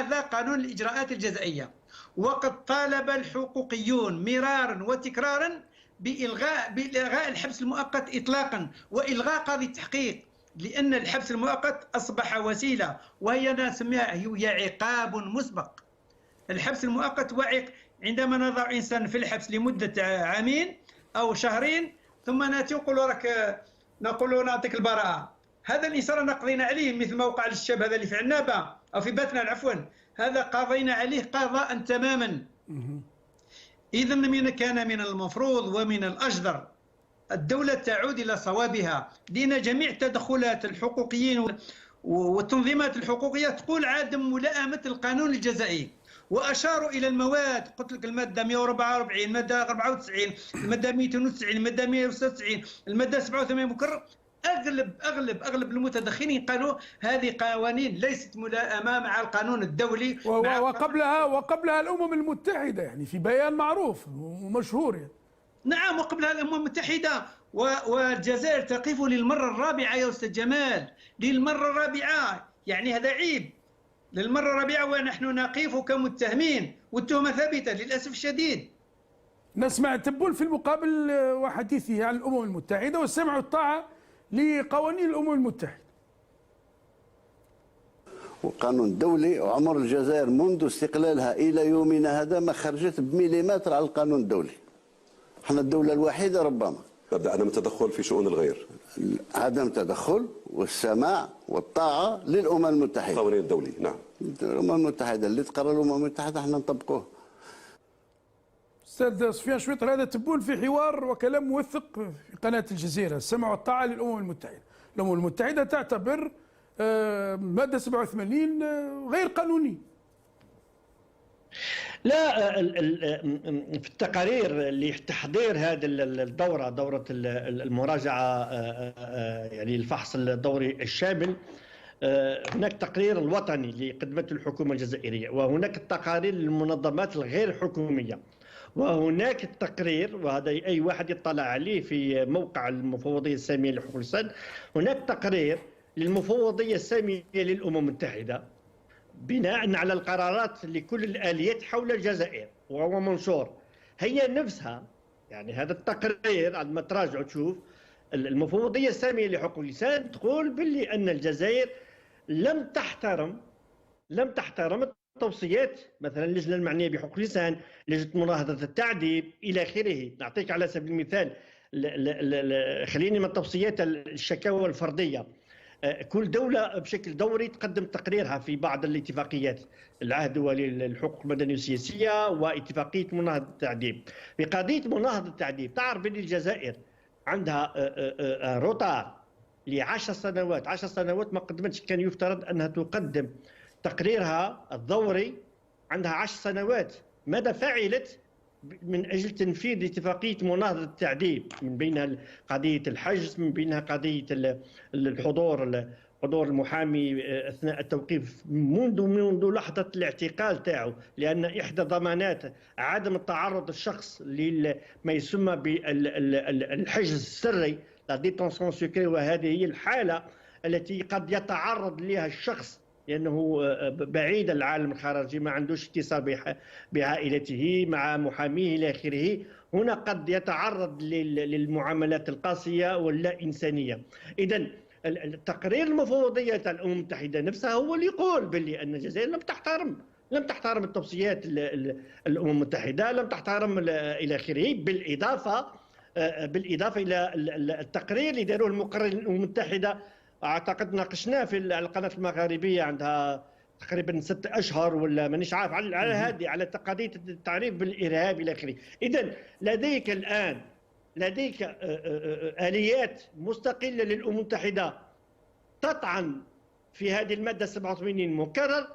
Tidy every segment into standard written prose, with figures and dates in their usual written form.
هذا قانون الإجراءات الجزائية. وقد طالب الحقوقيون مرارا وتكرارا بإلغاء الحبس المؤقت إطلاقا وإلغاء قاضي التحقيق، لأن الحبس المؤقت أصبح وسيلة، وهي نسميها هي عقاب مسبق. الحبس المؤقت وعق عندما نضع إنسان في الحبس لمدة عامين أو شهرين ثم نأتي نقول نعطيك البراءة. هذا الإنسان قضينا عليه مثل ما وقع للشاب هذا اللي في عنابة أو في باتنا عفوا، هذا قضينا عليه قضاء تماما. إذا من كان من المفروض ومن الأجدر الدولة تعود إلى صوابها، لأن جميع تدخلات الحقوقيين والتنظيمات الحقوقية تقول عدم ملائمة القانون الجزائي، وأشاروا إلى المواد. قلت لك المادة 144، المادة 94، المادة 290، المادة 196، المادة 87 مكرر. أغلب المتدخلين قالوا هذه قوانين ليست ملائمة مع القانون الدولي. وقبلها الأمم المتحدة، يعني في بيان معروف ومشهور يعني. نعم، وقبلها الأمم المتحدة. والجزائر تقف للمرة الرابعة يا أستاذ جمال، للمرة الرابعة، يعني هذا عيب. للمرة الرابعة ونحن نقف كمتهمين والتهمة ثابتة للأسف الشديد. نسمع تبون في المقابل وحديثه عن الأمم المتحدة والسمع والطاعة لقوانين الأمم المتحدة. وقانون دولي، وعمر الجزائر منذ استقلالها إلى يومنا هذا ما خرجت بمليمتر على القانون الدولي. احنا الدولة الوحيدة ربما. مبدأ عدم التدخل في شؤون الغير. عدم التدخل والسماع والطاعة للأمم المتحدة. القوانين الدولي، نعم. الأمم المتحدة اللي تقرر الأمم المتحدة احنا نطبقوه. أستاذ سفيان شويطر، هذا تبون في حوار وكلام موثق في قناة الجزيرة، السمع والطاعة للأمم المتحدة. الأمم المتحدة تعتبر مادة 87 غير قانوني. لا، في التقارير لتحضير هذه دورة المراجعة، يعني الفحص الدوري الشامل، هناك تقرير الوطني اللي قدمته الحكومة الجزائرية، وهناك التقارير للمنظمات الغير حكومية، وهناك التقرير، وهذا أي واحد يطلع عليه في موقع المفوضية السامية لحقوق الإنسان. هناك تقرير للمفوضية السامية للأمم المتحدة بناء على القرارات لكل الآليات حول الجزائر، وهو منشور. هي نفسها يعني هذا التقرير عندما تراجع تشوف المفوضية السامية لحقوق الإنسان تقول باللي أن الجزائر لم تحترم التوصيات، مثلا اللجنة المعنية بحقوق الإنسان، لجنة مناهضة التعذيب إلى آخره. نعطيك على سبيل المثال، خليني من توصيات الشكاوى الفردية. كل دولة بشكل دوري تقدم تقريرها في بعض الاتفاقيات، العهد الدولي للحقوق المدنية والسياسية واتفاقية مناهضة التعذيب. في قضية مناهضة التعذيب تعرف بأن الجزائر عندها روتار ل10 سنوات، 10 سنوات ما قدمتش. كان يفترض أنها تقدم تقريرها الدوري، عندها 10 سنوات. ماذا فعلت من أجل تنفيذ اتفاقية مناهضة التعذيب؟ من بينها قضية الحجز، من بينها قضية حضور المحامي أثناء التوقيف منذ لحظة الاعتقال تاعه، لأن إحدى ضمانات عدم التعرض الشخص لما يسمى بالحجز السري، لا ديتونسيون سيكري، وهذه هي الحالة التي قد يتعرض لها الشخص لأنه بعيد العالم الخارجي، ما عندوش اتصال بعائلته مع محاميه إلى آخره. هنا قد يتعرض للمعاملات القاسية واللا إنسانية. إذن التقرير المفوضية الأمم المتحدة نفسها هو اللي يقول باللي أن الجزائر لم تحترم التوصيات الأمم المتحدة، لم تحترم إلى آخره. بالإضافة إلى التقرير اللي داروه المقررين الأمم المتحدة، اعتقد ناقشناه في القناه المغاربيه، عندها تقريبا 6 أشهر ولا مانيش عارف على هذه، على قضيه التعريف بالارهاب الى اخره. اذا لديك الان اليات مستقله للامم المتحده تطعن في هذه الماده 87 مكرر،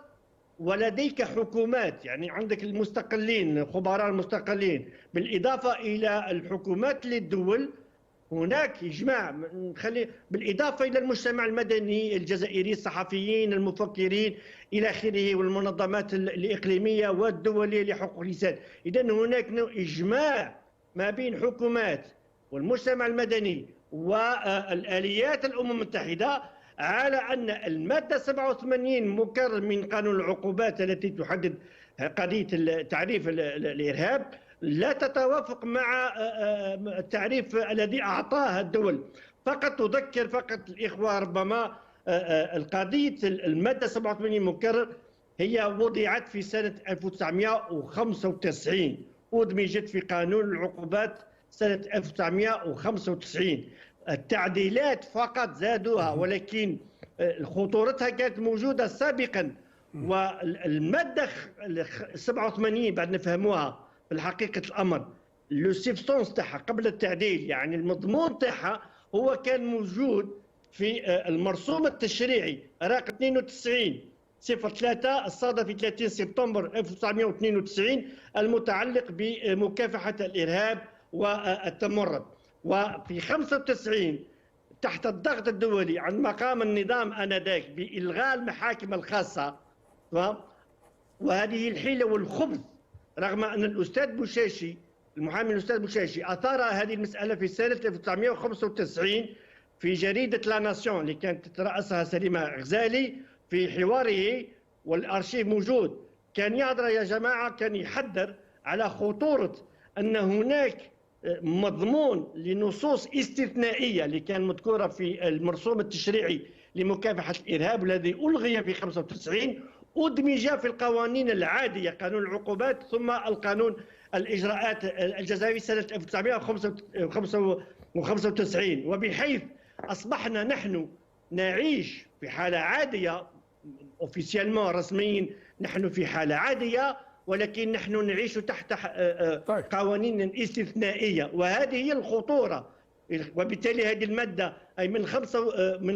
ولديك حكومات، يعني عندك المستقلين، خبراء المستقلين، بالاضافه الى الحكومات للدول. هناك إجماع بالإضافة إلى المجتمع المدني الجزائري، الصحفيين، المفكرين إلى آخره، والمنظمات الإقليمية والدولية لحقوق الإنسان. إذن هناك إجماع ما بين حكومات والمجتمع المدني والآليات الأمم المتحدة على أن المادة 87 مكرر من قانون العقوبات التي تحدد قضية تعريف الإرهاب لا تتوافق مع التعريف الذي أعطاه الدول. فقط أذكر فقط الإخوة ربما القضية المادة 87 مكرر هي وضعت في سنة 1995، أدمجت في قانون العقوبات سنة 1995. التعديلات فقط زادوها، ولكن خطورتها كانت موجودة سابقا. والمادة 87 بعد نفهموها في حقيقة الأمر، لو سيبستونس تاعها قبل التعديل، يعني المضمون تاعها هو كان موجود في المرسوم التشريعي رقم 92/03 الصادر في 30 سبتمبر 1992 المتعلق بمكافحة الإرهاب والتمرد. وفي 95 تحت الضغط الدولي عندما قام النظام آنذاك بإلغاء المحاكم الخاصة، وهذه الحيلة والخبث، رغم أن الأستاذ بوشاشي المحامي الأستاذ بوشاشي أثار هذه المسألة في سنة 1995 في جريدة لا ناسيون اللي كانت تترأسها سليمة غزالي في حواره، والأرشيف موجود. كان يهضر يا جماعة، كان يحذر على خطورة أن هناك مضمون لنصوص استثنائية اللي كان مذكورة في المرسوم التشريعي لمكافحة الإرهاب الذي ألغي في 95، أدمج في القوانين العادية قانون العقوبات ثم القانون الإجراءات الجزائي سنة 1995، وبحيث أصبحنا نحن نعيش في حالة عادية اوفيسيالمون رسميا، نحن في حالة عادية، ولكن نحن نعيش تحت قوانين استثنائية، وهذه هي الخطورة. وبالتالي هذه المادة أي من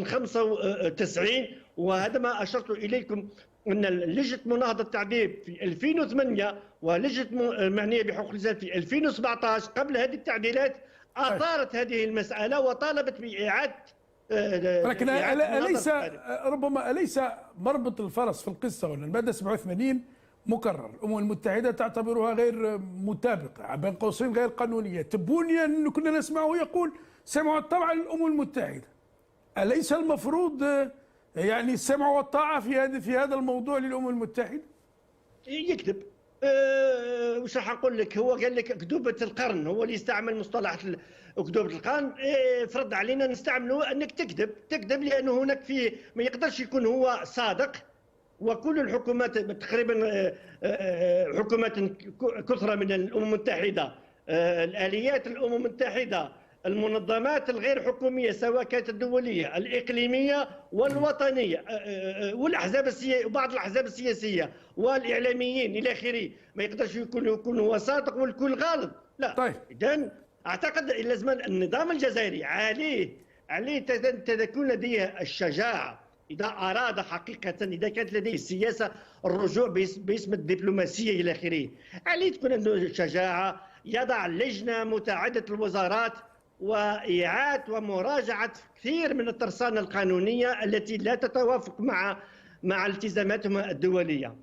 95، وهذا ما أشرت إليكم أن لجنة مناهضة التعذيب في 2008 ولجنة معنية بحقوق الإنسان في 2017 قبل هذه التعديلات أثارت هذه المسألة وطالبت بإعادة. لكن أليس مربط الفرس في القصة وأن المادة 87 مكرر الأمم المتحدة تعتبرها غير مطابقة بين قوسين غير قانونية؟ تبوني أن كنا نسمعه يقول سمع والطاعة للأمم المتحدة. أليس المفروض يعني السمع والطاعة في هذا الموضوع للأمم المتحدة؟ يكذب. وش راح نقول لك؟ هو قال لك أكذوبة القرن، هو اللي يستعمل مصطلح أكذوبة القرن. فرض علينا نستعمله أنك تكذب لأنه هناك فيه ما يقدرش يكون هو صادق. وكل الحكومات تقريبا حكومات كثرة من الأمم المتحدة، الآليات الأمم المتحدة، المنظمات الغير حكومية سواء كانت الدولية الإقليمية والوطنية والأحزاب السياسية وبعض الأحزاب السياسية والإعلاميين إلى آخره، ما يقدرش يكون هو صادق والكل غلط. لا. طيب. إذن أعتقد لازم النظام الجزائري عليه تكون لديه الشجاعة، إذا أراد حقيقة، إذا كانت لديه السياسة الرجوع باسم الدبلوماسية إلى آخره، عليه تكون عنده شجاعة يضع لجنة متعددة الوزارات وإعادة ومراجعة كثير من الترسانة القانونية التي لا تتوافق مع التزاماتهم الدولية.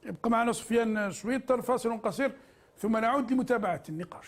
يبقى معنا سفيان شويطر، فاصل قصير ثم نعود لمتابعة النقاش.